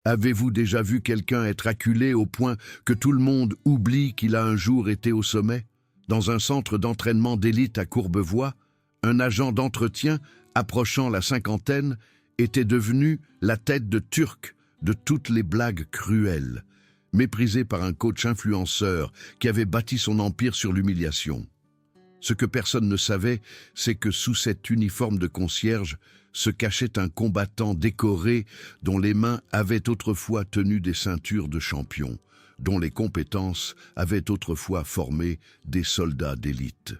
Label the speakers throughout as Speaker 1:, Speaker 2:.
Speaker 1: Avez-vous déjà vu quelqu'un être acculé au point que tout le monde oublie qu'il a un jour été au sommet? Dans un centre d'entraînement d'élite à Courbevoie, un agent d'entretien, approchant la cinquantaine, était devenu la tête de turc de toutes les blagues cruelles, méprisé par un coach influenceur qui avait bâti son empire sur l'humiliation. Ce que personne ne savait, c'est que sous cet uniforme de concierge se cachait un combattant décoré dont les mains avaient autrefois tenu des ceintures de champion, dont les compétences avaient autrefois formé des soldats d'élite.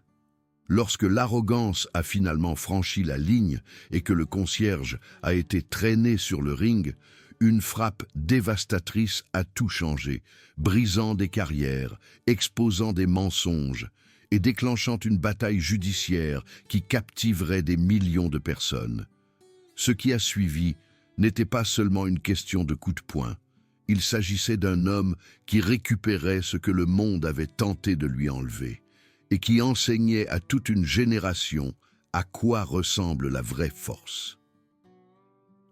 Speaker 1: Lorsque l'arrogance a finalement franchi la ligne et que le concierge a été traîné sur le ring, une frappe dévastatrice a tout changé, brisant des carrières, exposant des mensonges et déclenchant une bataille judiciaire qui captiverait des millions de personnes. Ce qui a suivi n'était pas seulement une question de coup de poing. Il s'agissait d'un homme qui récupérait ce que le monde avait tenté de lui enlever et qui enseignait à toute une génération à quoi ressemble la vraie force.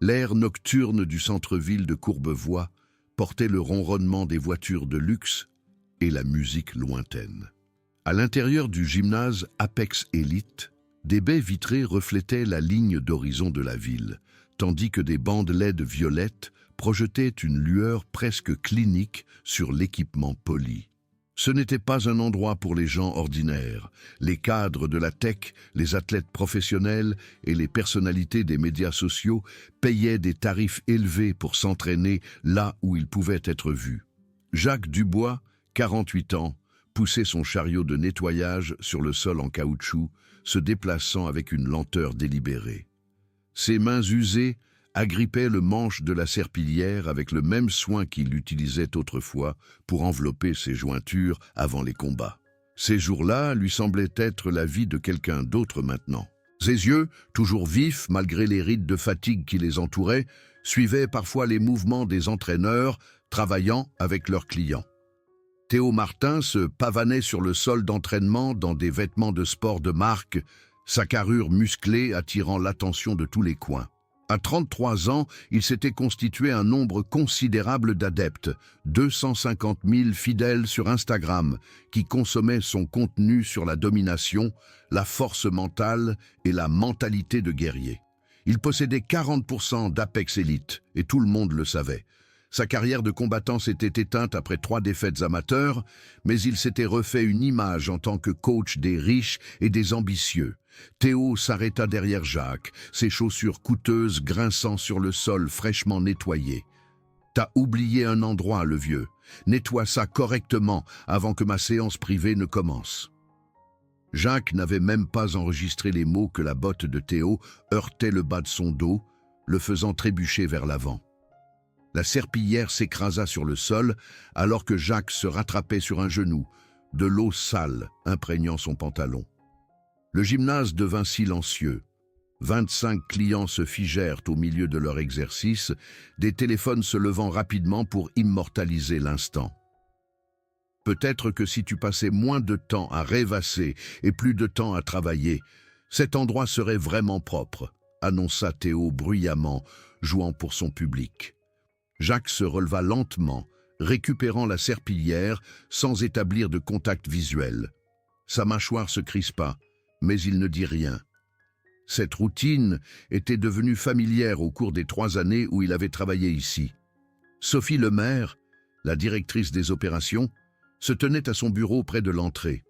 Speaker 1: L'air nocturne du centre-ville de Courbevoie portait le ronronnement des voitures de luxe et la musique lointaine. À l'intérieur du gymnase Apex Elite, des baies vitrées reflétaient la ligne d'horizon de la ville, tandis que des bandes LED violettes projetaient une lueur presque clinique sur l'équipement poli. Ce n'était pas un endroit pour les gens ordinaires. Les cadres de la tech, les athlètes professionnels et les personnalités des médias sociaux payaient des tarifs élevés pour s'entraîner là où ils pouvaient être vus. Jacques Dubois, 48 ans, poussait son chariot de nettoyage sur le sol en caoutchouc, se déplaçant avec une lenteur délibérée. Ses mains usées agrippaient le manche de la serpillière avec le même soin qu'il utilisait autrefois pour envelopper ses jointures avant les combats. Ces jours-là lui semblaient être la vie de quelqu'un d'autre maintenant. Ses yeux, toujours vifs malgré les rides de fatigue qui les entouraient, suivaient parfois les mouvements des entraîneurs travaillant avec leurs clients. Théo Martin se pavanait sur le sol d'entraînement dans des vêtements de sport de marque, sa carrure musclée attirant l'attention de tous les coins. À 33 ans, il s'était constitué un nombre considérable d'adeptes, 250 000 fidèles sur Instagram, qui consommaient son contenu sur la domination, la force mentale et la mentalité de guerrier. Il possédait 40% d'Apex Elite, et tout le monde le savait. Sa carrière de combattant s'était éteinte après 3 défaites amateurs, mais il s'était refait une image en tant que coach des riches et des ambitieux. Théo s'arrêta derrière Jacques, ses chaussures coûteuses grinçant sur le sol fraîchement nettoyé. « T'as oublié un endroit, le vieux. Nettoie ça correctement avant que ma séance privée ne commence. » Jacques n'avait même pas enregistré les mots que la botte de Théo heurtait le bas de son dos, le faisant trébucher vers l'avant. La serpillière s'écrasa sur le sol alors que Jacques se rattrapait sur un genou, de l'eau sale imprégnant son pantalon. Le gymnase devint silencieux. 25 clients se figèrent au milieu de leur exercice, des téléphones se levant rapidement pour immortaliser l'instant. Peut-être que si tu passais moins de temps à rêvasser et plus de temps à travailler, cet endroit serait vraiment propre, annonça Théo bruyamment, jouant pour son public. Jacques se releva lentement, récupérant la serpillière sans établir de contact visuel. Sa mâchoire se crispa, mais il ne dit rien. Cette routine était devenue familière au cours des 3 années où il avait travaillé ici. Sophie Lemaire, la directrice des opérations, se tenait à son bureau près de l'entrée.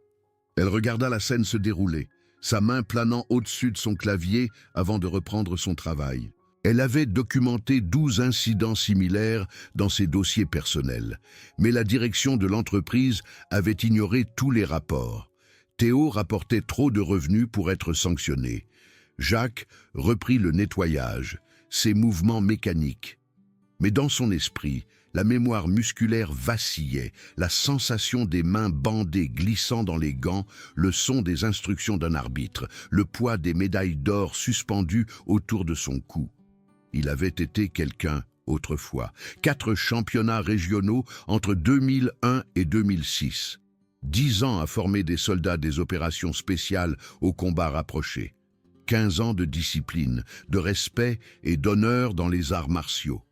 Speaker 1: Elle regarda la scène se dérouler, sa main planant au-dessus de son clavier avant de reprendre son travail. Elle avait documenté 12 incidents similaires dans ses dossiers personnels, mais la direction de l'entreprise avait ignoré tous les rapports. Théo rapportait trop de revenus pour être sanctionné. Jacques reprit le nettoyage, ses mouvements mécaniques. Mais dans son esprit, la mémoire musculaire vacillait, la sensation des mains bandées glissant dans les gants, le son des instructions d'un arbitre, le poids des médailles d'or suspendues autour de son cou. Il avait été quelqu'un autrefois. 4 championnats régionaux entre 2001 et 2006. 10 ans à former des soldats des opérations spéciales au combat rapproché. 15 ans de discipline, de respect et d'honneur dans les arts martiaux.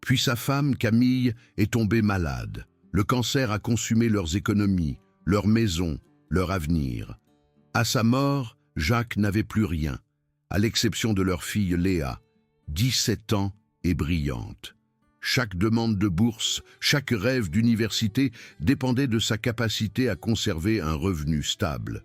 Speaker 1: Puis sa femme, Camille, est tombée malade. Le cancer a consumé leurs économies, leur maison, leur avenir. À sa mort, Jacques n'avait plus rien, à l'exception de leur fille Léa, 17 ans et brillante. Chaque demande de bourse, chaque rêve d'université dépendait de sa capacité à conserver un revenu stable.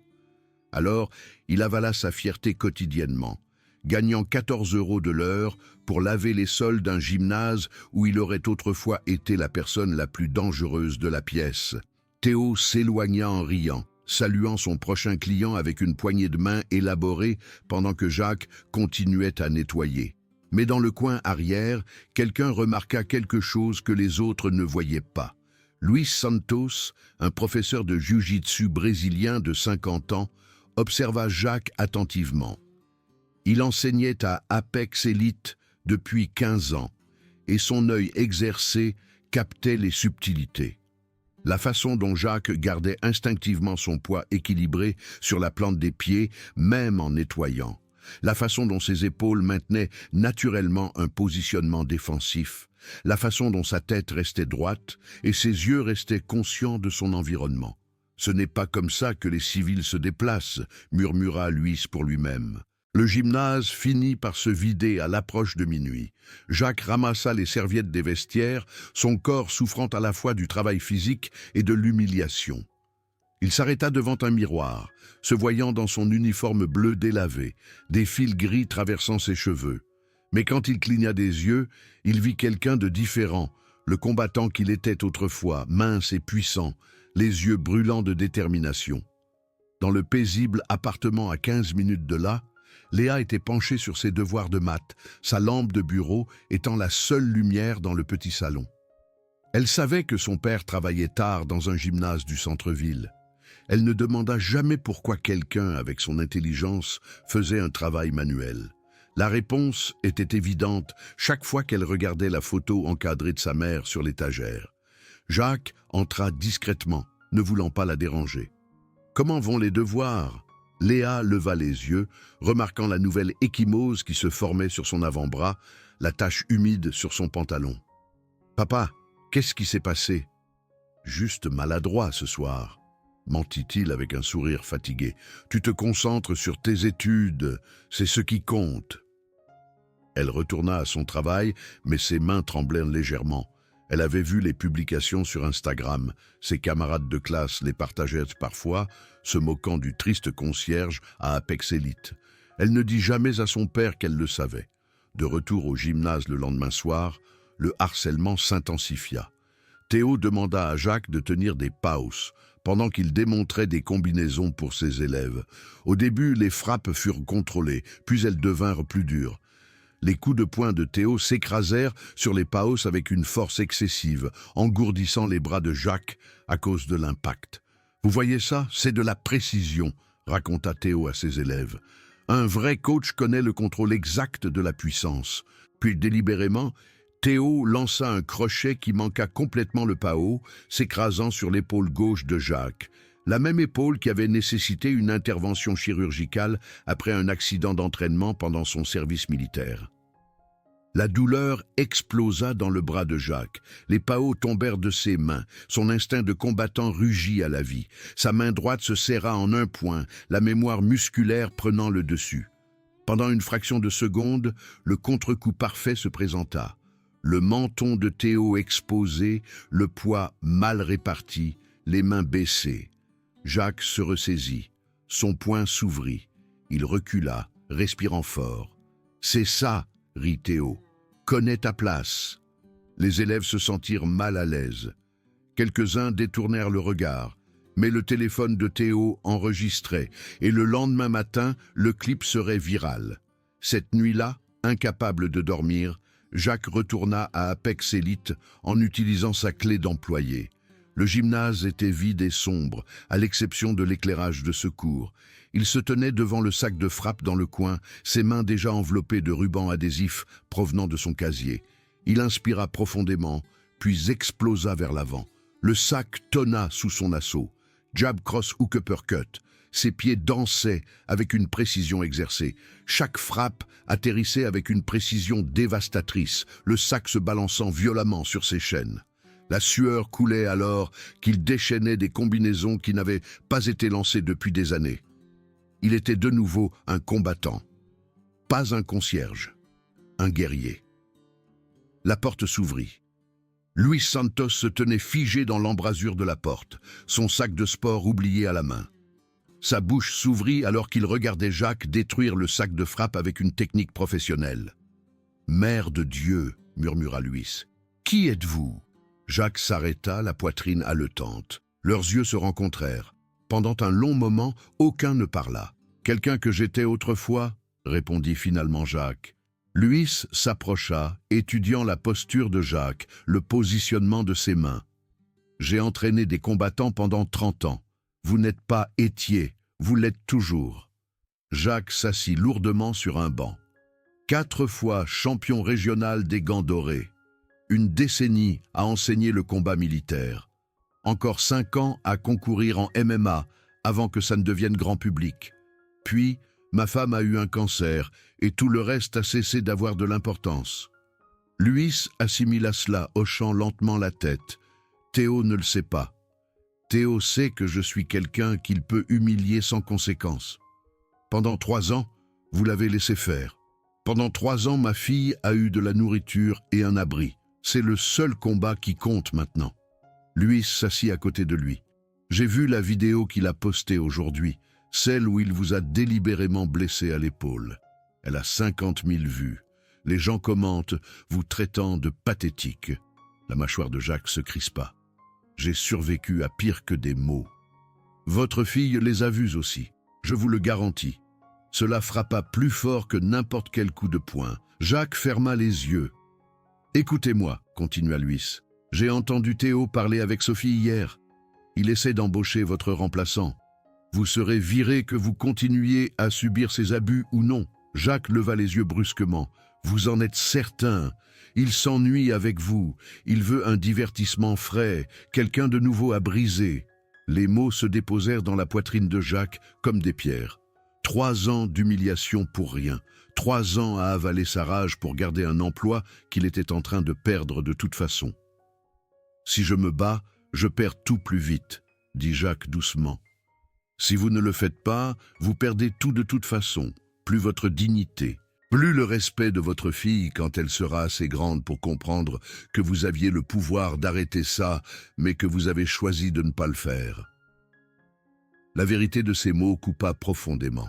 Speaker 1: Alors, il avala sa fierté quotidiennement, gagnant 14 € de l'heure pour laver les sols d'un gymnase où il aurait autrefois été la personne la plus dangereuse de la pièce. Théo s'éloigna en riant, saluant son prochain client avec une poignée de main élaborée pendant que Jacques continuait à nettoyer. Mais dans le coin arrière, quelqu'un remarqua quelque chose que les autres ne voyaient pas. Luis Santos, un professeur de jiu-jitsu brésilien de 50 ans, observa Jacques attentivement. Il enseignait à Apex Elite depuis 15 ans, et son œil exercé captait les subtilités. La façon dont Jacques gardait instinctivement son poids équilibré sur la plante des pieds, même en nettoyant. La façon dont ses épaules maintenaient naturellement un positionnement défensif. La façon dont sa tête restait droite et ses yeux restaient conscients de son environnement. « Ce n'est pas comme ça que les civils se déplacent », murmura Luis pour lui-même. Le gymnase finit par se vider à l'approche de minuit. Jacques ramassa les serviettes des vestiaires, son corps souffrant à la fois du travail physique et de l'humiliation. Il s'arrêta devant un miroir, se voyant dans son uniforme bleu délavé, des fils gris traversant ses cheveux. Mais quand il cligna des yeux, il vit quelqu'un de différent, le combattant qu'il était autrefois, mince et puissant, les yeux brûlants de détermination. Dans le paisible appartement à 15 minutes de là, Léa était penchée sur ses devoirs de maths, sa lampe de bureau étant la seule lumière dans le petit salon. Elle savait que son père travaillait tard dans un gymnase du centre-ville. Elle ne demanda jamais pourquoi quelqu'un, avec son intelligence, faisait un travail manuel. La réponse était évidente chaque fois qu'elle regardait la photo encadrée de sa mère sur l'étagère. Jacques entra discrètement, ne voulant pas la déranger. « Comment vont les devoirs ?» Léa leva les yeux, remarquant la nouvelle ecchymose qui se formait sur son avant-bras, la tache humide sur son pantalon. « Papa, qu'est-ce qui s'est passé ?»« Juste maladroit ce soir. » mentit-il avec un sourire fatigué. « Tu te concentres sur tes études, c'est ce qui compte. » Elle retourna à son travail, mais ses mains tremblaient légèrement. Elle avait vu les publications sur Instagram. Ses camarades de classe les partageaient parfois, se moquant du triste concierge à Apex Elite. Elle ne dit jamais à son père qu'elle le savait. De retour au gymnase le lendemain soir, le harcèlement s'intensifia. Théo demanda à Jacques de tenir des pauses, pendant qu'il démontrait des combinaisons pour ses élèves. Au début, les frappes furent contrôlées, puis elles devinrent plus dures. Les coups de poing de Théo s'écrasèrent sur les paos avec une force excessive, engourdissant les bras de Jacques à cause de l'impact. « Vous voyez ça? C'est de la précision », raconta Théo à ses élèves. « Un vrai coach connaît le contrôle exact de la puissance. » Puis délibérément, Théo lança un crochet qui manqua complètement le pao, s'écrasant sur l'épaule gauche de Jacques. La même épaule qui avait nécessité une intervention chirurgicale après un accident d'entraînement pendant son service militaire. La douleur explosa dans le bras de Jacques. Les paos tombèrent de ses mains. Son instinct de combattant rugit à la vie. Sa main droite se serra en un point, la mémoire musculaire prenant le dessus. Pendant une fraction de seconde, le contre-coup parfait se présenta. Le menton de Théo exposé, le poids mal réparti, les mains baissées. Jacques se ressaisit. Son poing s'ouvrit. Il recula, respirant fort. « C'est ça !» rit Théo. « Connais ta place !» Les élèves se sentirent mal à l'aise. Quelques-uns détournèrent le regard, mais le téléphone de Théo enregistrait, et le lendemain matin, le clip serait viral. Cette nuit-là, incapable de dormir, Jacques retourna à Apex Elite en utilisant sa clé d'employé. Le gymnase était vide et sombre, à l'exception de l'éclairage de secours. Il se tenait devant le sac de frappe dans le coin, ses mains déjà enveloppées de rubans adhésifs provenant de son casier. Il inspira profondément, puis explosa vers l'avant. Le sac tonna sous son assaut. Jab, cross, hook, uppercut. Ses pieds dansaient avec une précision exercée. Chaque frappe atterrissait avec une précision dévastatrice, le sac se balançant violemment sur ses chaînes. La sueur coulait alors qu'il déchaînait des combinaisons qui n'avaient pas été lancées depuis des années. Il était de nouveau un combattant, pas un concierge, un guerrier. La porte s'ouvrit. Luis Santos se tenait figé dans l'embrasure de la porte, son sac de sport oublié à la main. Sa bouche s'ouvrit alors qu'il regardait Jacques détruire le sac de frappe avec une technique professionnelle. « Mère de Dieu !» murmura Luis. « Qui êtes-vous » Jacques s'arrêta, la poitrine haletante. Leurs yeux se rencontrèrent. Pendant un long moment, aucun ne parla. « Quelqu'un que j'étais autrefois » répondit finalement Jacques. Luis s'approcha, étudiant la posture de Jacques, le positionnement de ses mains. « J'ai entraîné des combattants pendant 30 ans. Vous n'êtes pas étier, vous l'êtes toujours. » Jacques s'assit lourdement sur un banc. 4 fois champion régional des gants dorés. Une décennie à enseigner le combat militaire. Encore 5 ans à concourir en MMA avant que ça ne devienne grand public. Puis, ma femme a eu un cancer et tout le reste a cessé d'avoir de l'importance. Luis assimila cela, hochant lentement la tête. Théo ne le sait pas. Théo sait que je suis quelqu'un qu'il peut humilier sans conséquence. Pendant 3 ans, vous l'avez laissé faire. Pendant 3 ans, ma fille a eu de la nourriture et un abri. C'est le seul combat qui compte maintenant. Luis s'assit à côté de lui. J'ai vu la vidéo qu'il a postée aujourd'hui, celle où il vous a délibérément blessé à l'épaule. Elle a 50 000 vues. Les gens commentent, vous traitant de pathétique. La mâchoire de Jacques se crispa. J'ai survécu à pire que des mots. Votre fille les a vus aussi, je vous le garantis. Cela frappa plus fort que n'importe quel coup de poing. Jacques ferma les yeux. Écoutez-moi, continua Luis. J'ai entendu Théo parler avec Sophie hier. Il essaie d'embaucher votre remplaçant. Vous serez viré que vous continuiez à subir ses abus ou non. Jacques leva les yeux brusquement. Vous en êtes certain. Il s'ennuie avec vous. Il veut un divertissement frais, quelqu'un de nouveau à briser. Les mots se déposèrent dans la poitrine de Jacques comme des pierres. 3 ans d'humiliation pour rien. 3 ans à avaler sa rage pour garder un emploi qu'il était en train de perdre de toute façon. Si je me bats, je perds tout plus vite, dit Jacques doucement. Si vous ne le faites pas, vous perdez tout de toute façon, plus votre dignité, plus le respect de votre fille quand elle sera assez grande pour comprendre que vous aviez le pouvoir d'arrêter ça, mais que vous avez choisi de ne pas le faire. La vérité de ces mots coupa profondément.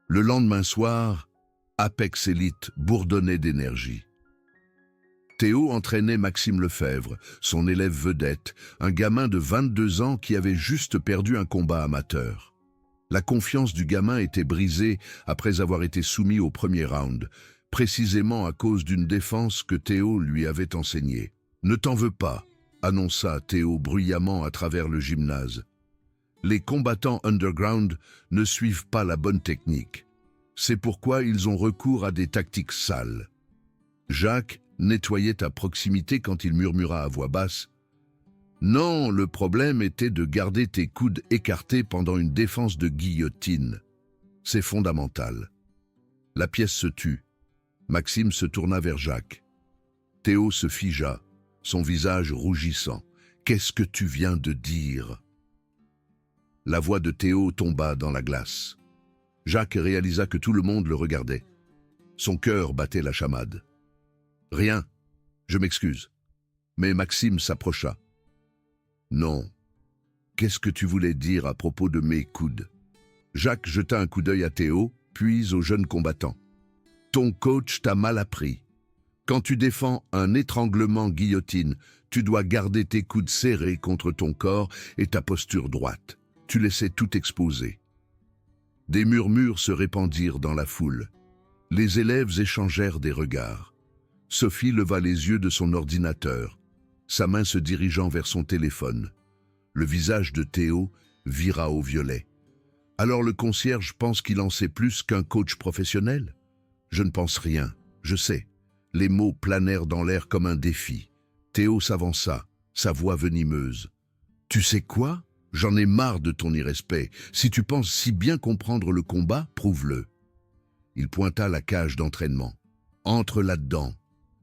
Speaker 1: Le lendemain soir, Apex Elite bourdonnait d'énergie. Théo entraînait Maxime Lefebvre, son élève vedette, un gamin de 22 ans qui avait juste perdu un combat amateur. La confiance du gamin était brisée après avoir été soumis au premier round, précisément à cause d'une défense que Théo lui avait enseignée. « Ne t'en veux pas », annonça Théo bruyamment à travers le gymnase. Les combattants underground ne suivent pas la bonne technique. C'est pourquoi ils ont recours à des tactiques sales. Jacques nettoyait à proximité quand il murmura à voix basse « Non, le problème était de garder tes coudes écartés pendant une défense de guillotine. C'est fondamental. » La pièce se tut. Maxime se tourna vers Jacques. Théo se figea, son visage rougissant. « Qu'est-ce que tu viens de dire ?» La voix de Théo tomba dans la glace. Jacques réalisa que tout le monde le regardait. Son cœur battait la chamade. « Rien, je m'excuse. » Mais Maxime s'approcha. « Non. Qu'est-ce que tu voulais dire à propos de mes coudes ?» Jacques jeta un coup d'œil à Théo, puis au jeune combattant. « Ton coach t'a mal appris. Quand tu défends un étranglement guillotine, tu dois garder tes coudes serrés contre ton corps et ta posture droite. Tu laissais tout exposer. » Des murmures se répandirent dans la foule. Les élèves échangèrent des regards. Sophie leva les yeux de son ordinateur, sa main se dirigeant vers son téléphone. Le visage de Théo vira au violet. « Alors le concierge pense qu'il en sait plus qu'un coach professionnel ? Je ne pense rien, je sais. » Les mots planèrent dans l'air comme un défi. Théo s'avança, sa voix venimeuse. « Tu sais quoi ? J'en ai marre de ton irrespect. Si tu penses si bien comprendre le combat, prouve-le. Il pointa la cage d'entraînement. Entre là-dedans,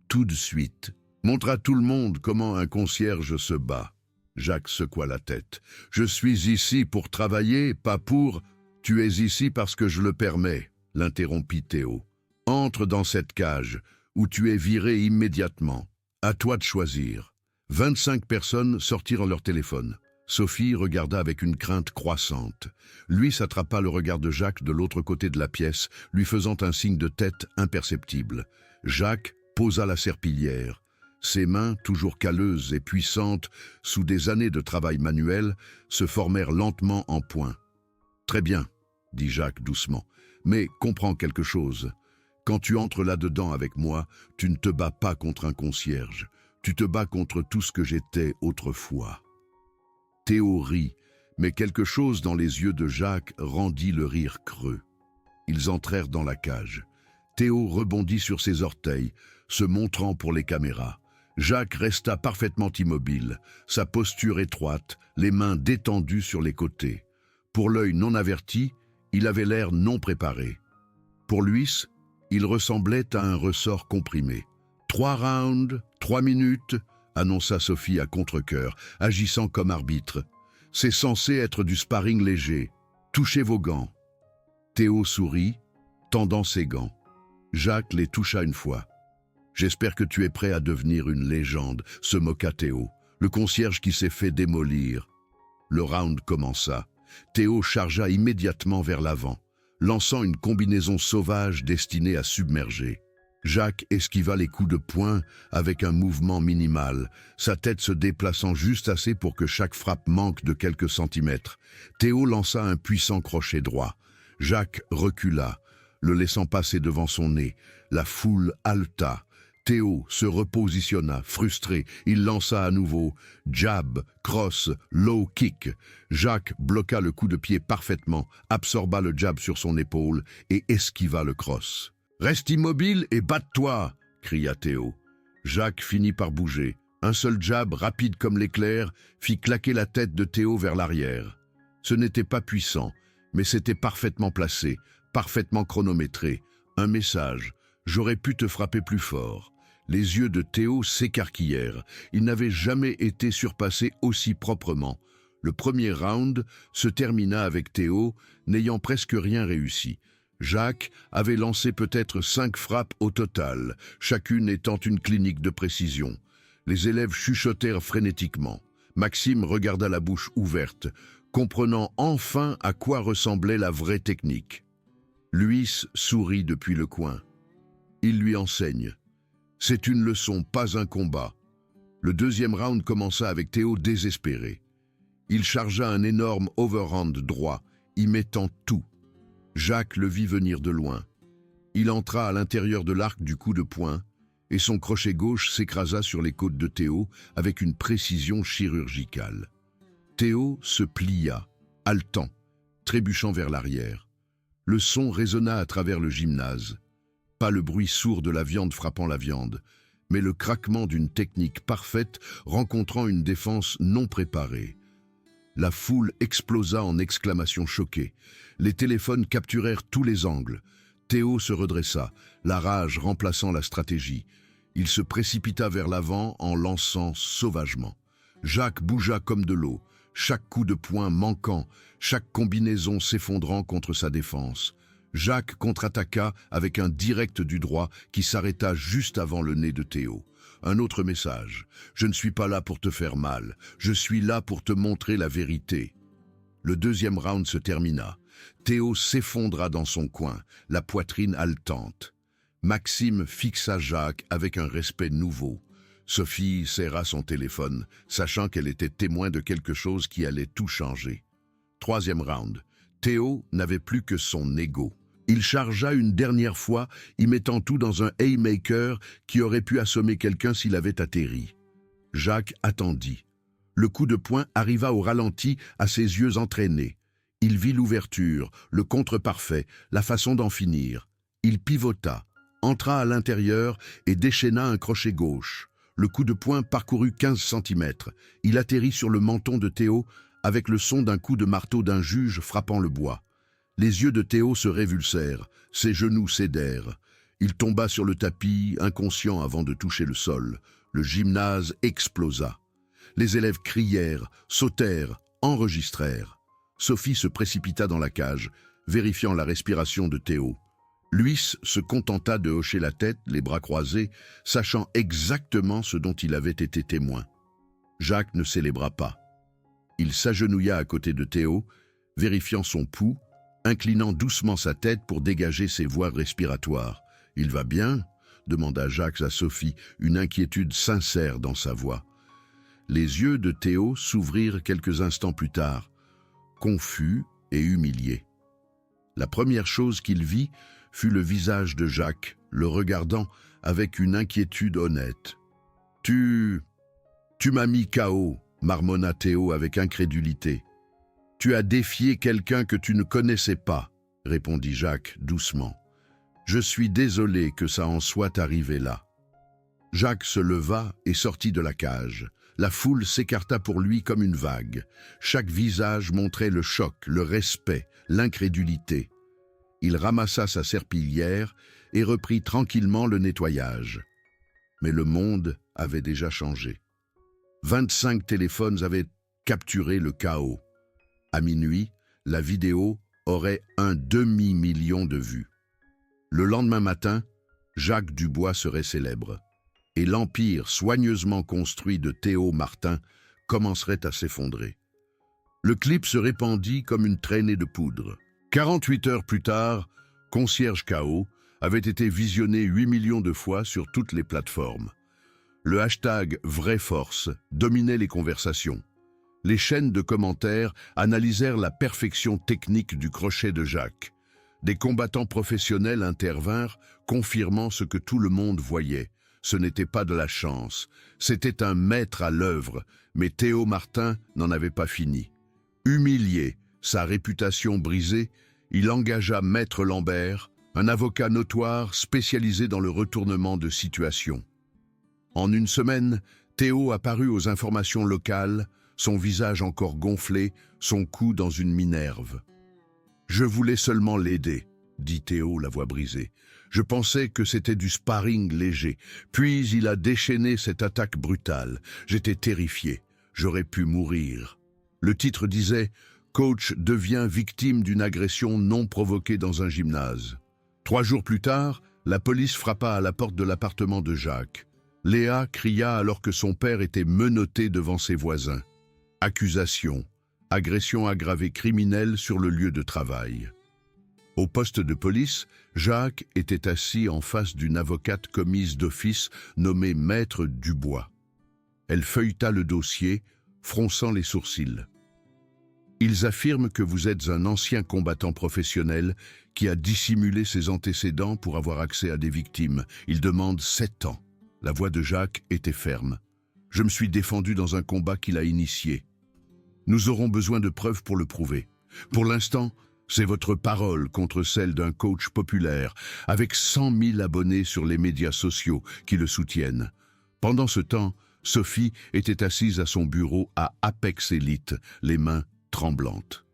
Speaker 1: tout de suite. Montre à tout le monde comment un concierge se bat. Jacques secoua la tête. Je suis ici pour travailler, pas pour... Tu es ici parce que je le permets, l'interrompit Théo. Entre dans cette cage, où tu es viré immédiatement. À toi de choisir. 25 personnes sortirent leur téléphone. Sophie regarda avec une crainte croissante. Lui s'attrapa le regard de Jacques de l'autre côté de la pièce, lui faisant un signe de tête imperceptible. Jacques posa la serpillière. Ses mains, toujours calleuses et puissantes, sous des années de travail manuel, se formèrent lentement en points. « Très bien, » dit Jacques doucement, « mais comprends quelque chose. Quand tu entres là-dedans avec moi, tu ne te bats pas contre un concierge. Tu te bats contre tout ce que j'étais autrefois. » Théo rit, mais quelque chose dans les yeux de Jacques rendit le rire creux. Ils entrèrent dans la cage. Théo rebondit sur ses orteils, se montrant pour les caméras. Jacques resta parfaitement immobile, sa posture étroite, les mains détendues sur les côtés. Pour l'œil non averti, il avait l'air non préparé. Pour Luis, il ressemblait à un ressort comprimé. 3 rounds, 3 minutes, annonça Sophie à contre-cœur, agissant comme arbitre. C'est censé être du sparring léger. Touchez vos gants. Théo sourit, tendant ses gants. Jacques les toucha une fois. J'espère que tu es prêt à devenir une légende, se moqua Théo, le concierge qui s'est fait démolir. Le round commença. Théo chargea immédiatement vers l'avant, lançant une combinaison sauvage destinée à submerger. Jacques esquiva les coups de poing avec un mouvement minimal, sa tête se déplaçant juste assez pour que chaque frappe manque de quelques centimètres. Théo lança un puissant crochet droit. Jacques recula, le laissant passer devant son nez. La foule haleta. Théo se repositionna, frustré. Il lança à nouveau jab, cross, low kick. Jacques bloqua le coup de pied parfaitement, absorba le jab sur son épaule et esquiva le cross. « Reste immobile et batte-toi » cria Théo. Jacques finit par bouger. Un seul jab, rapide comme l'éclair, fit claquer la tête de Théo vers l'arrière. Ce n'était pas puissant, mais c'était parfaitement placé, parfaitement chronométré. Un message. J'aurais pu te frapper plus fort. Les yeux de Théo s'écarquillèrent. Il n'avait jamais été surpassé aussi proprement. Le premier round se termina avec Théo n'ayant presque rien réussi. Jacques avait lancé peut-être 5 frappes au total, chacune étant une clinique de précision. Les élèves chuchotèrent frénétiquement. Maxime regarda la bouche ouverte, comprenant enfin à quoi ressemblait la vraie technique. Luis sourit depuis le coin. Il lui enseigne. C'est une leçon, pas un combat. Le deuxième round commença avec Théo désespéré. Il chargea un énorme overhand droit, y mettant tout. Jacques le vit venir de loin. Il entra à l'intérieur de l'arc du coup de poing et son crochet gauche s'écrasa sur les côtes de Théo avec une précision chirurgicale. Théo se plia, haletant, trébuchant vers l'arrière. Le son résonna à travers le gymnase. Pas le bruit sourd de la viande frappant la viande, mais le craquement d'une technique parfaite rencontrant une défense non préparée. La foule explosa en exclamations choquées. Les téléphones capturèrent tous les angles. Théo se redressa, la rage remplaçant la stratégie. Il se précipita vers l'avant en lançant sauvagement. Jacques bougea comme de l'eau, chaque coup de poing manquant, chaque combinaison s'effondrant contre sa défense. Jacques contre-attaqua avec un direct du droit qui s'arrêta juste avant le nez de Théo. Un autre message. Je ne suis pas là pour te faire mal. Je suis là pour te montrer la vérité. Le deuxième round se termina. Théo s'effondra dans son coin, la poitrine haletante. Maxime fixa Jacques avec un respect nouveau. Sophie serra son téléphone, sachant qu'elle était témoin de quelque chose qui allait tout changer. Troisième round. Théo n'avait plus que son ego. Il chargea une dernière fois, y mettant tout dans un haymaker qui aurait pu assommer quelqu'un s'il avait atterri. Jacques attendit. Le coup de poing arriva au ralenti à ses yeux entraînés. Il vit l'ouverture, le contre parfait, la façon d'en finir. Il pivota, entra à l'intérieur et déchaîna un crochet gauche. Le coup de poing parcourut 15 cm. Il atterrit sur le menton de Théo avec le son d'un coup de marteau d'un juge frappant le bois. Les yeux de Théo se révulsèrent, ses genoux cédèrent. Il tomba sur le tapis, inconscient avant de toucher le sol. Le gymnase explosa. Les élèves crièrent, sautèrent, enregistrèrent. Sophie se précipita dans la cage, vérifiant la respiration de Théo. Luis se contenta de hocher la tête, les bras croisés, sachant exactement ce dont il avait été témoin. Jacques ne célébra pas. Il s'agenouilla à côté de Théo, vérifiant son pouls, inclinant doucement sa tête pour dégager ses voies respiratoires. « Il va bien ?» demanda Jacques à Sophie, une inquiétude sincère dans sa voix. Les yeux de Théo s'ouvrirent quelques instants plus tard, confus et humilié. La première chose qu'il vit fut le visage de Jacques, le regardant avec une inquiétude honnête. « Tu m'as mis KO », marmonna Théo avec incrédulité. « Tu as défié quelqu'un que tu ne connaissais pas », répondit Jacques doucement. « Je suis désolé que ça en soit arrivé là. » Jacques se leva et sortit de la cage. La foule s'écarta pour lui comme une vague. Chaque visage montrait le choc, le respect, l'incrédulité. Il ramassa sa serpillière et reprit tranquillement le nettoyage. Mais le monde avait déjà changé. 25 téléphones avaient capturé le chaos. À minuit, la vidéo aurait un demi-million de vues. Le lendemain matin, Jacques Dubois serait célèbre. Et l'empire soigneusement construit de Théo Martin commencerait à s'effondrer. Le clip se répandit comme une traînée de poudre. 48 heures plus tard, Concierge KO avait été visionné 8 millions de fois sur toutes les plateformes. Le hashtag Vraie Force dominait les conversations. Les chaînes de commentaires analysèrent la perfection technique du crochet de Jacques. Des combattants professionnels intervinrent, confirmant ce que tout le monde voyait. Ce n'était pas de la chance, c'était un maître à l'œuvre, mais Théo Martin n'en avait pas fini. Humilié, sa réputation brisée, il engagea Maître Lambert, un avocat notoire spécialisé dans le retournement de situation. En une semaine, Théo apparut aux informations locales, son visage encore gonflé, son cou dans une minerve. « Je voulais seulement l'aider », dit Théo, la voix brisée. « Je pensais que c'était du sparring léger. Puis il a déchaîné cette attaque brutale. J'étais terrifié. J'aurais pu mourir. » Le titre disait « Coach devient victime d'une agression non provoquée dans un gymnase ». 3 jours plus tard, la police frappa à la porte de l'appartement de Jacques. Léa cria alors que son père était menotté devant ses voisins. Accusation, agression aggravée criminelle sur le lieu de travail. Au poste de police, Jacques était assis en face d'une avocate commise d'office nommée Maître Dubois. Elle feuilleta le dossier, fronçant les sourcils. « Ils affirment que vous êtes un ancien combattant professionnel qui a dissimulé ses antécédents pour avoir accès à des victimes. Ils demandent 7 ans. » La voix de Jacques était ferme. « Je me suis défendu dans un combat qu'il a initié. Nous aurons besoin de preuves pour le prouver. Pour l'instant, c'est votre parole contre celle d'un coach populaire, avec 100 000 abonnés sur les médias sociaux qui le soutiennent. » Pendant ce temps, Sophie était assise à son bureau à Apex Elite, les mains tremblantes.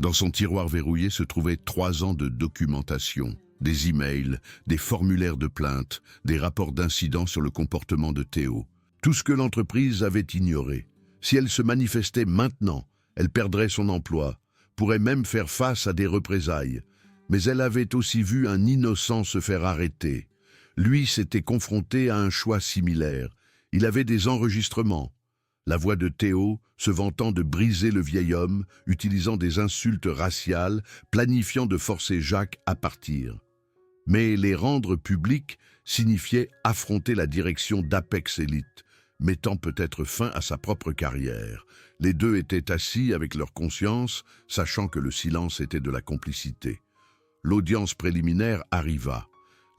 Speaker 1: Dans son tiroir verrouillé se trouvaient 3 ans de documentation, des emails, des formulaires de plainte, des rapports d'incidents sur le comportement de Théo. Tout ce que l'entreprise avait ignoré. Si elle se manifestait maintenant, elle perdrait son emploi, pourrait même faire face à des représailles. Mais elle avait aussi vu un innocent se faire arrêter. Lui s'était confronté à un choix similaire. Il avait des enregistrements. La voix de Théo, se vantant de briser le vieil homme, utilisant des insultes raciales, planifiant de forcer Jacques à partir. Mais les rendre publics signifiait affronter la direction d'Apex Elite, mettant peut-être fin à sa propre carrière. Les deux étaient assis avec leur conscience, sachant que le silence était de la complicité. L'audience préliminaire arriva.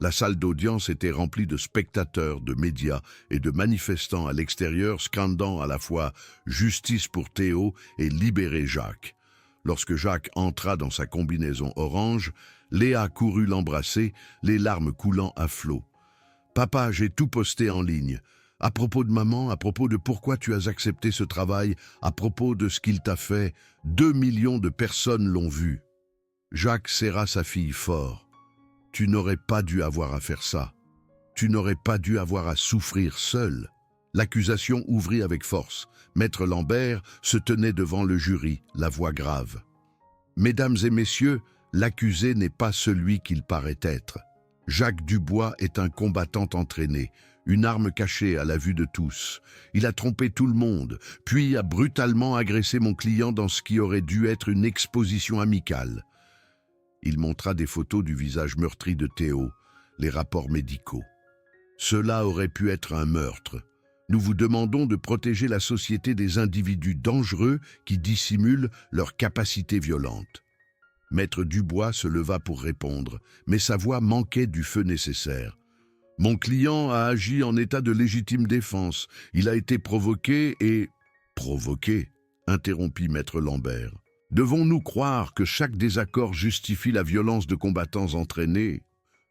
Speaker 1: La salle d'audience était remplie de spectateurs, de médias et de manifestants à l'extérieur, scandant à la fois « Justice pour Théo » et « Libérez Jacques ». Lorsque Jacques entra dans sa combinaison orange, Léa courut l'embrasser, les larmes coulant à flots. « Papa, j'ai tout posté en ligne. À propos de maman, à propos de pourquoi tu as accepté ce travail, à propos de ce qu'il t'a fait, 2 millions de personnes l'ont vu. Jacques serra sa fille fort. Tu n'aurais pas dû avoir à faire ça. Tu n'aurais pas dû avoir à souffrir seul. L'accusation ouvrit avec force. Maître Lambert se tenait devant le jury, la voix grave. Mesdames et messieurs, l'accusé n'est pas celui qu'il paraît être. Jacques Dubois est un combattant entraîné, une arme cachée à la vue de tous. Il a trompé tout le monde, puis a brutalement agressé mon client dans ce qui aurait dû être une exposition amicale. Il montra des photos du visage meurtri de Théo, les rapports médicaux. Cela aurait pu être un meurtre. Nous vous demandons de protéger la société des individus dangereux qui dissimulent leur capacité violente. Maître Dubois se leva pour répondre, mais sa voix manquait du feu nécessaire. Mon client a agi en état de légitime défense. Il a été provoqué et... Provoqué, interrompit Maître Lambert. Devons-nous croire que chaque désaccord justifie la violence de combattants entraînés ?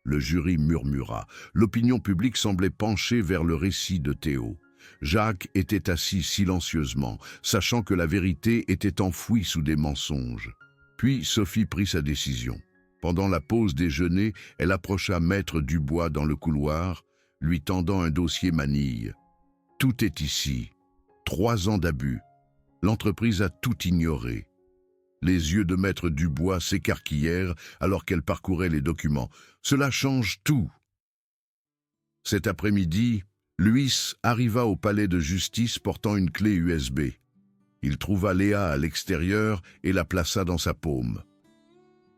Speaker 1: Le jury murmura. L'opinion publique semblait pencher vers le récit de Théo. Jacques était assis silencieusement, sachant que la vérité était enfouie sous des mensonges. Puis Sophie prit sa décision. Pendant la pause déjeuner, elle approcha Maître Dubois dans le couloir, lui tendant un dossier manille. Tout est ici. 3 ans d'abus. L'entreprise a tout ignoré. Les yeux de Maître Dubois s'écarquillèrent alors qu'elle parcourait les documents. Cela change tout. Cet après-midi, Luis arriva au palais de justice portant une clé USB. Il trouva Léa à l'extérieur et la plaça dans sa paume.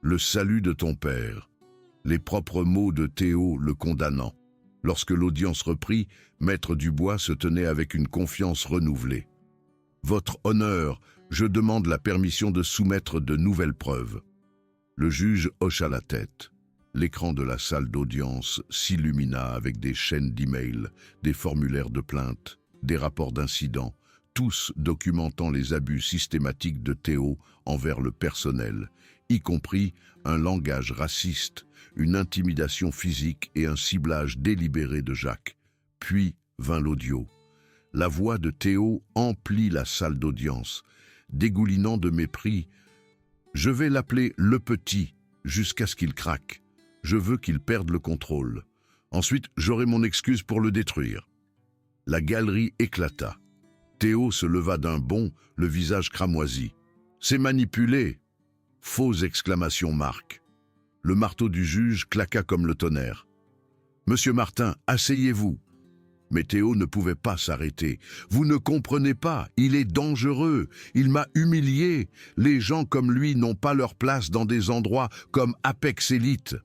Speaker 1: Le salut de ton père. Les propres mots de Théo le condamnant. Lorsque l'audience reprit, Maître Dubois se tenait avec une confiance renouvelée. Votre honneur, je demande la permission de soumettre de nouvelles preuves. Le juge hocha la tête. L'écran de la salle d'audience s'illumina avec des chaînes d'emails, des formulaires de plainte, des rapports d'incidents, tous documentant les abus systématiques de Théo envers le personnel, y compris un langage raciste, une intimidation physique et un ciblage délibéré de Jacques. Puis vint l'audio. La voix de Théo emplit la salle d'audience, dégoulinant de mépris. « Je vais l'appeler le petit, jusqu'à ce qu'il craque. Je veux qu'il perde le contrôle. Ensuite, j'aurai mon excuse pour le détruire. » La galerie éclata. Théo se leva d'un bond, le visage cramoisi. « C'est manipulé !» Faux exclamation marque. Le marteau du juge claqua comme le tonnerre. « Monsieur Martin, asseyez-vous !» Mais Théo ne pouvait pas s'arrêter. « Vous ne comprenez pas, il est dangereux, il m'a humilié. Les gens comme lui n'ont pas leur place dans des endroits comme Apex Elite. »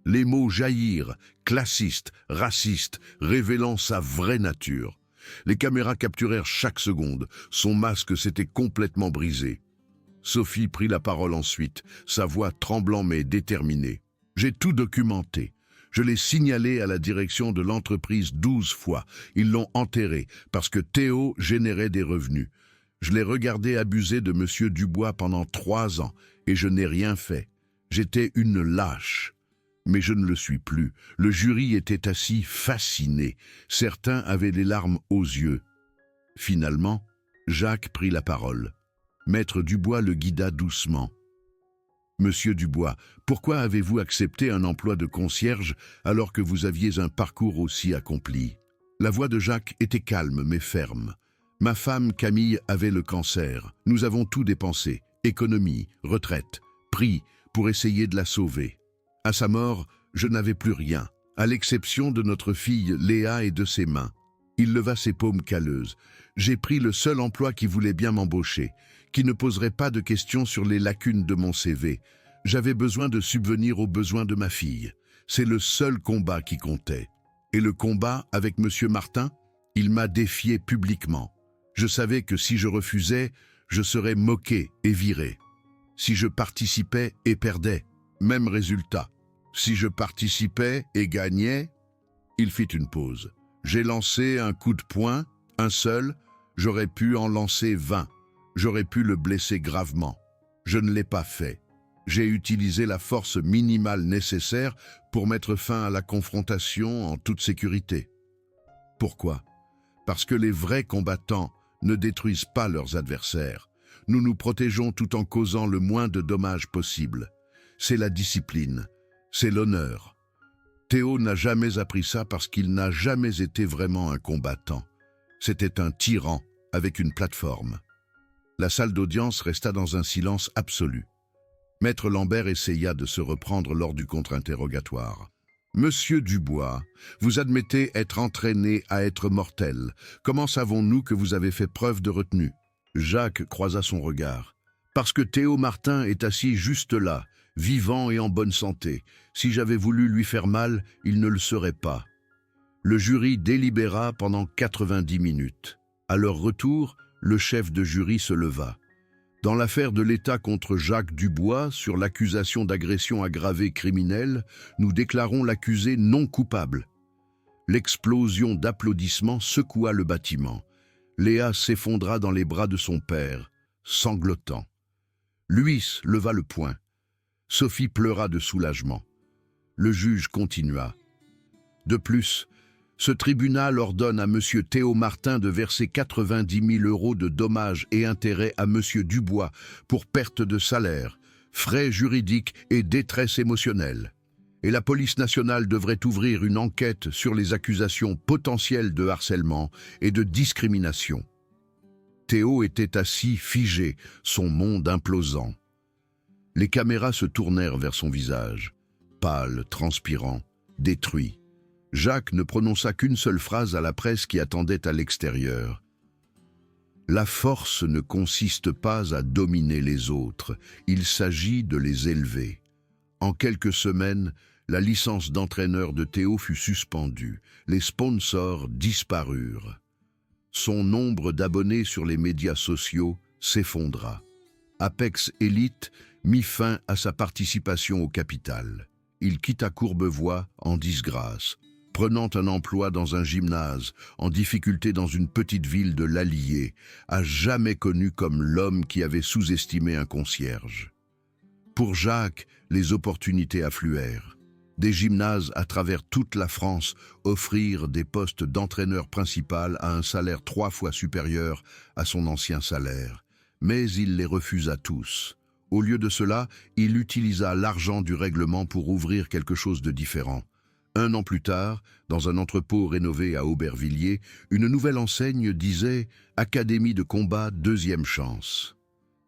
Speaker 1: Les mots jaillirent, classistes, racistes, révélant sa vraie nature. Les caméras capturèrent chaque seconde. Son masque s'était complètement brisé. Sophie prit la parole ensuite, sa voix tremblant mais déterminée. « J'ai tout documenté. Je l'ai signalé à la direction de l'entreprise 12 fois. Ils l'ont enterré parce que Théo générait des revenus. Je l'ai regardé abuser de M. Dubois pendant 3 ans et je n'ai rien fait. J'étais une lâche. Mais je ne le suis plus. Le jury était assis fasciné. Certains avaient les larmes aux yeux. Finalement, Jacques prit la parole. Maître Dubois le guida doucement. « Monsieur Dubois, pourquoi avez-vous accepté un emploi de concierge alors que vous aviez un parcours aussi accompli ?» La voix de Jacques était calme mais ferme. « Ma femme Camille avait le cancer. Nous avons tout dépensé. Économie, retraite, prix pour essayer de la sauver. À sa mort, je n'avais plus rien, à l'exception de notre fille Léa et de ses mains. » Il leva ses paumes calleuses. « J'ai pris le seul emploi qui voulait bien m'embaucher, qui ne poserait pas de questions sur les lacunes de mon CV. J'avais besoin de subvenir aux besoins de ma fille. C'est le seul combat qui comptait. Et le combat avec M. Martin, il m'a défié publiquement. Je savais que si je refusais, je serais moqué et viré. Si je participais et perdais, même résultat. Si je participais et gagnais, » il fit une pause. « J'ai lancé un coup de poing, un seul, j'aurais pu en lancer 20. J'aurais pu le blesser gravement. Je ne l'ai pas fait. J'ai utilisé la force minimale nécessaire pour mettre fin à la confrontation en toute sécurité. Pourquoi ? Parce que les vrais combattants ne détruisent pas leurs adversaires. Nous nous protégeons tout en causant le moins de dommages possible. C'est la discipline, c'est l'honneur. Théo n'a jamais appris ça parce qu'il n'a jamais été vraiment un combattant. C'était un tyran avec une plateforme. La salle d'audience resta dans un silence absolu. Maître Lambert essaya de se reprendre lors du contre-interrogatoire. « Monsieur Dubois, vous admettez être entraîné à être mortel. Comment savons-nous que vous avez fait preuve de retenue ?» Jacques croisa son regard. « Parce que Théo Martin est assis juste là, vivant et en bonne santé. Si j'avais voulu lui faire mal, il ne le serait pas. » Le jury délibéra pendant 90 minutes. À leur retour, le chef de jury se leva. Dans l'affaire de l'État contre Jacques Dubois, sur l'accusation d'agression aggravée criminelle, nous déclarons l'accusé non coupable. L'explosion d'applaudissements secoua le bâtiment. Léa s'effondra dans les bras de son père, sanglotant. Luis leva le poing. Sophie pleura de soulagement. Le juge continua. De plus, ce tribunal ordonne à M. Théo Martin de verser 90 000 € de dommages et intérêts à M. Dubois pour perte de salaire, frais juridiques et détresse émotionnelle. Et la police nationale devrait ouvrir une enquête sur les accusations potentielles de harcèlement et de discrimination. Théo était assis, figé, son monde implosant. Les caméras se tournèrent vers son visage, pâle, transpirant, détruit. Jacques ne prononça qu'une seule phrase à la presse qui attendait à l'extérieur. « La force ne consiste pas à dominer les autres, il s'agit de les élever. » En quelques semaines, la licence d'entraîneur de Théo fut suspendue. Les sponsors disparurent. Son nombre d'abonnés sur les médias sociaux s'effondra. Apex Elite mit fin à sa participation au capital. Il quitta Courbevoie en disgrâce, prenant un emploi dans un gymnase, en difficulté dans une petite ville de l'Allier, à jamais connu comme l'homme qui avait sous-estimé un concierge. Pour Jacques, les opportunités affluèrent. Des gymnases à travers toute la France offrirent des postes d'entraîneur principal à un salaire 3 fois supérieur à son ancien salaire. Mais il les refusa tous. Au lieu de cela, il utilisa l'argent du règlement pour ouvrir quelque chose de différent. 1 an plus tard, dans un entrepôt rénové à Aubervilliers, une nouvelle enseigne disait « Académie de combat, 2e chance ».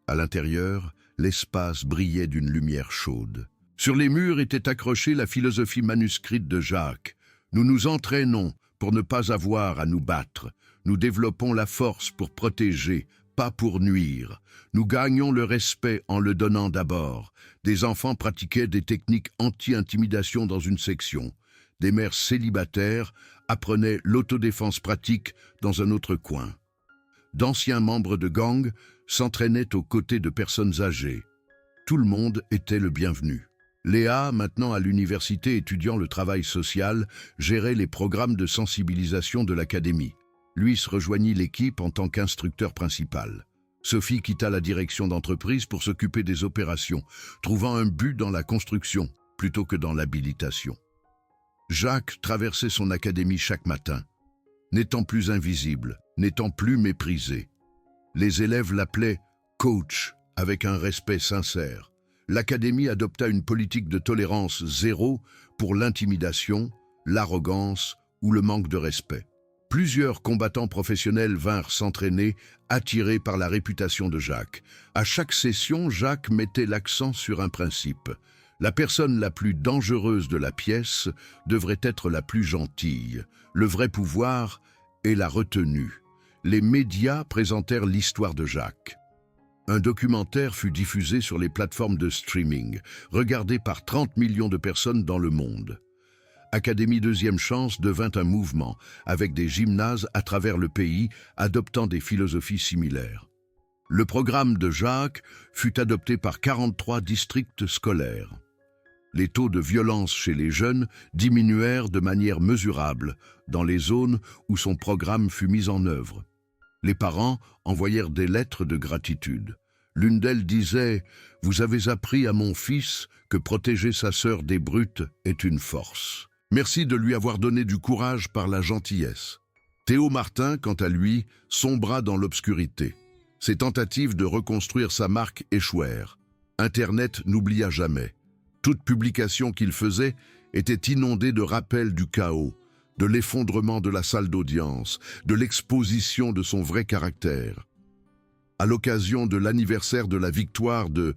Speaker 1: À l'intérieur, l'espace brillait d'une lumière chaude. Sur les murs était accrochée la philosophie manuscrite de Jacques. « Nous nous entraînons pour ne pas avoir à nous battre. Nous développons la force pour protéger, pas pour nuire. Nous gagnons le respect en le donnant d'abord. » Des enfants pratiquaient des techniques anti-intimidation dans une section. Des mères célibataires apprenaient l'autodéfense pratique dans un autre coin. D'anciens membres de gangs s'entraînaient aux côtés de personnes âgées. Tout le monde était le bienvenu. Léa, maintenant à l'université étudiant le travail social, gérait les programmes de sensibilisation de l'académie. Luis rejoignit l'équipe en tant qu'instructeur principal. Sophie quitta la direction d'entreprise pour s'occuper des opérations, trouvant un but dans la construction plutôt que dans l'habilitation. Jacques traversait son académie chaque matin, n'étant plus invisible, n'étant plus méprisé. Les élèves l'appelaient « coach » avec un respect sincère. L'académie adopta une politique de tolérance zéro pour l'intimidation, l'arrogance ou le manque de respect. Plusieurs combattants professionnels vinrent s'entraîner, attirés par la réputation de Jacques. À chaque session, Jacques mettait l'accent sur un principe. La personne la plus dangereuse de la pièce devrait être la plus gentille. Le vrai pouvoir est la retenue. Les médias présentèrent l'histoire de Jacques. Un documentaire fut diffusé sur les plateformes de streaming, regardé par 30 millions de personnes dans le monde. Académie 2e chance devint un mouvement, avec des gymnases à travers le pays adoptant des philosophies similaires. Le programme de Jacques fut adopté par 43 districts scolaires. Les taux de violence chez les jeunes diminuèrent de manière mesurable dans les zones où son programme fut mis en œuvre. Les parents envoyèrent des lettres de gratitude. L'une d'elles disait « Vous avez appris à mon fils que protéger sa sœur des brutes est une force. Merci de lui avoir donné du courage par la gentillesse. » Théo Martin, quant à lui, sombra dans l'obscurité. Ses tentatives de reconstruire sa marque échouèrent. Internet n'oublia jamais. Toute publication qu'il faisait était inondée de rappels du chaos, de l'effondrement de la salle d'audience, de l'exposition de son vrai caractère. À l'occasion de l'anniversaire de la victoire de